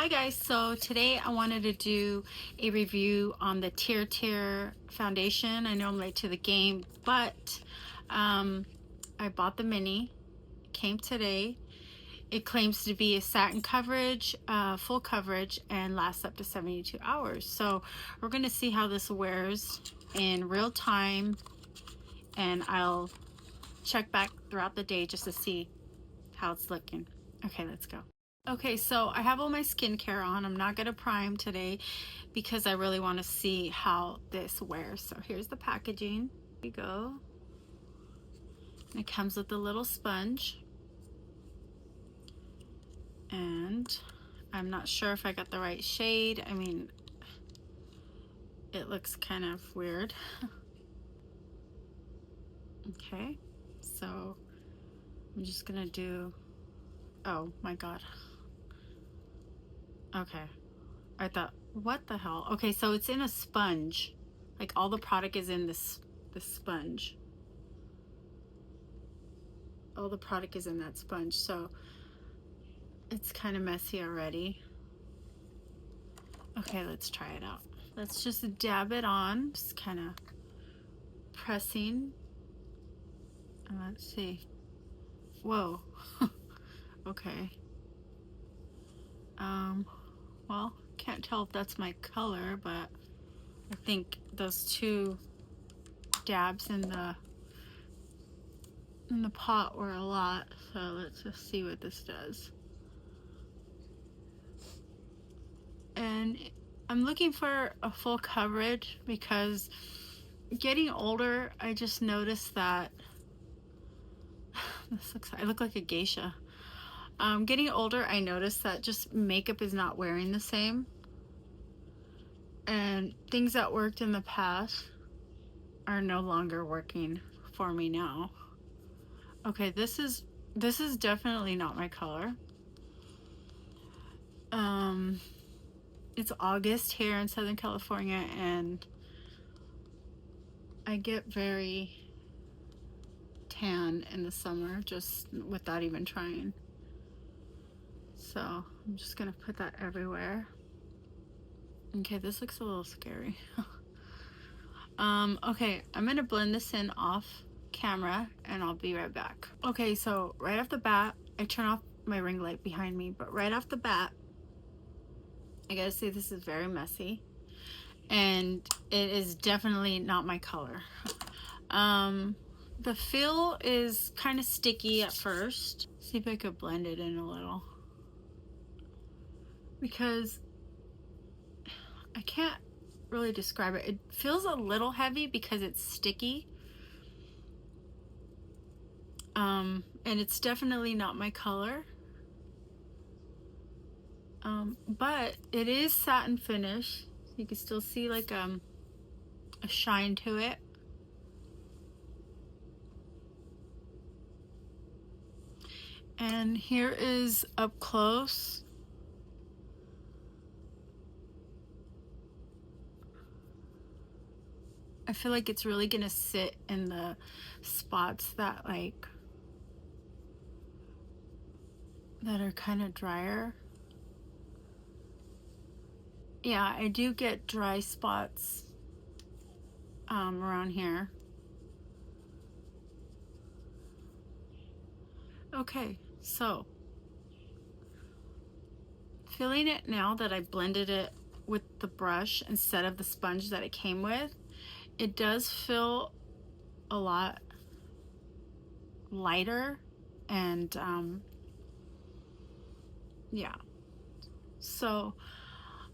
Hi guys, so today I wanted to do a review on the TirTir foundation. I know I'm late to the game, but I bought the mini. It came today. It claims to be a satin coverage, full coverage, and lasts up to 72 hours. So we're going to see how this wears in real time, and I'll check back throughout the day just to see how it's looking. Okay, let's go. Okay, so I have all my skincare on. I'm not gonna prime today because I really want to see how this wears. So here's the packaging. Here we go. It comes with a little sponge. And I'm not sure if I got the right shade. I mean, it looks kind of weird. Okay, so I'm just gonna do, oh my God. Okay, I thought, what the hell? Okay, so it's in a sponge. Like all the product is in this sponge. All the product is in that sponge, so it's kind of messy already. Okay, let's try it out. Let's just dab it on, just kind of pressing. And let's see. Whoa. Okay. Well, can't tell if that's my color, but I think those two dabs in the pot were a lot. So let's just see what this does. And I'm looking for a full coverage because getting older, I just noticed that I look like a geisha. Getting older, I noticed that just makeup is not wearing the same, and things that worked in the past are no longer working for me now. Okay, this is definitely not my color. It's August here in Southern California, and I get very tan in the summer just without even trying. So I'm just gonna put that everywhere. Okay, this looks a little scary. Okay, I'm gonna blend this in off camera and I'll be right back. Okay, so right off the bat, I turn off my ring light behind me, but right off the bat, I gotta say this is very messy and it is definitely not my color. The feel is kind of sticky at first. See if I could blend it in a little, because I can't really describe it. It feels a little heavy because it's sticky. And it's definitely not my color. But it is satin finish. You can still see like a shine to it. And here is up close. I feel like it's really gonna sit in the spots that are kind of drier. Yeah, I do get dry spots around here. Okay, so feeling it now that I blended it with the brush instead of the sponge that it came with, it does feel a lot lighter, and yeah. So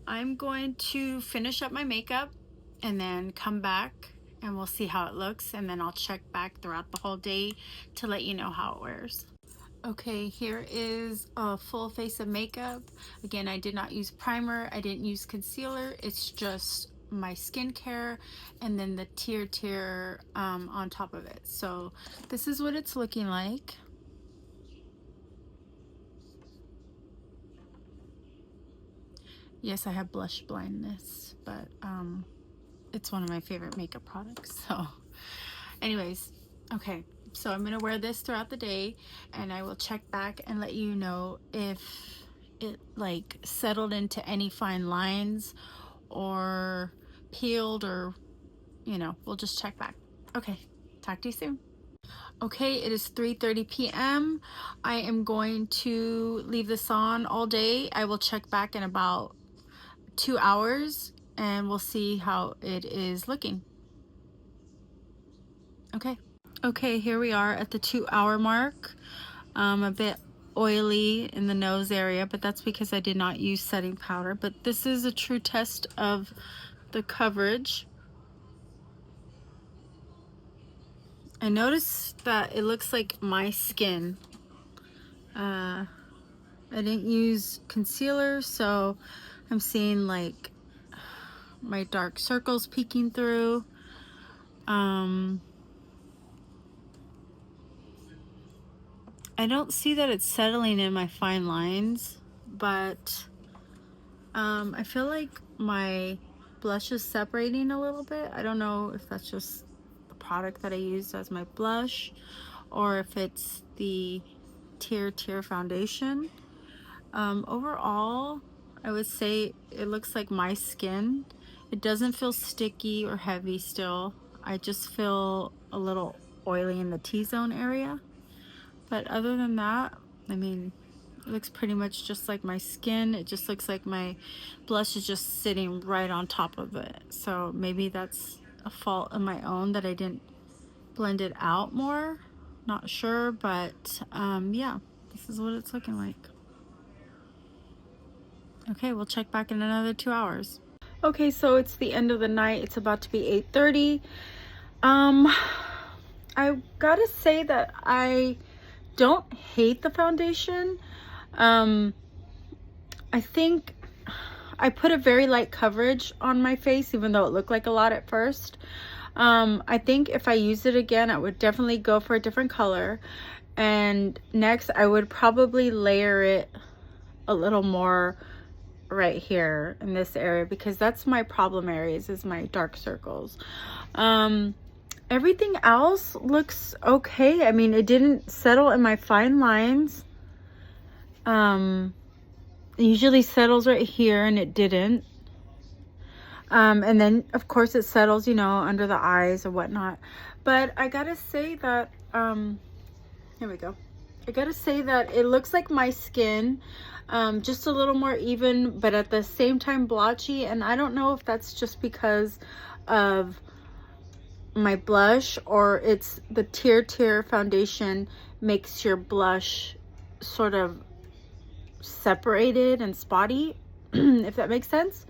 I'm going to finish up my makeup and then come back and we'll see how it looks, and then I'll check back throughout the whole day to let you know how it wears. Okay, here is a full face of makeup. Again, I did not use primer, I didn't use concealer, it's just my skincare and then the TirTir on top of it. So this is what it's looking like. Yes, I have blush blindness, but it's one of my favorite makeup products. So anyways, okay, so I'm gonna wear this throughout the day and I will check back and let you know if it like settled into any fine lines or peeled, or we'll just check back. Okay, talk to you soon. Okay, it is 3:30 p.m. I am going to leave this on all day. I will check back in about 2 hours and we'll see how it is looking. Okay, here we are at the 2-hour mark. A bit oily in the nose area, but that's because I did not use setting powder. But this is a true test of the coverage. I noticed that it looks like my skin. I didn't use concealer, so I'm seeing like my dark circles peeking through. I don't see that it's settling in my fine lines, but I feel like my blush is separating a little bit. I don't know if that's just the product that I used as my blush or if it's the TirTir foundation. Overall, I would say it looks like my skin. It doesn't feel sticky or heavy still. I just feel a little oily in the T-zone area. But other than that, I mean, it looks pretty much just like my skin. It just looks like my blush is just sitting right on top of it. So maybe that's a fault of my own that I didn't blend it out more. Not sure, but yeah, this is what it's looking like. Okay, we'll check back in another 2 hours. Okay, so it's the end of the night. It's about to be 8:30. I gotta say that I don't hate the foundation. I think I put a very light coverage on my face, even though it looked like a lot at first. I think if I used it again, I would definitely go for a different color. And next, I would probably layer it a little more right here in this area, because that's my problem areas, is my dark circles. Everything else looks okay. I mean, it didn't settle in my fine lines. It usually settles right here, and it didn't. And then of course it settles, under the eyes or whatnot. But I gotta say that, here we go. I gotta say that it looks like my skin, just a little more even, but at the same time blotchy. And I don't know if that's just because of my blush, or it's the TirTir foundation makes your blush sort of separated and spotty, if that makes sense.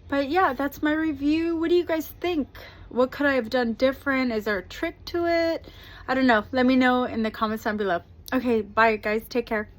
But yeah, that's my review. What do you guys think? What could I have done different? Is there a trick to it? I don't know. Let me know in the comments down below. Okay, bye guys. Take care.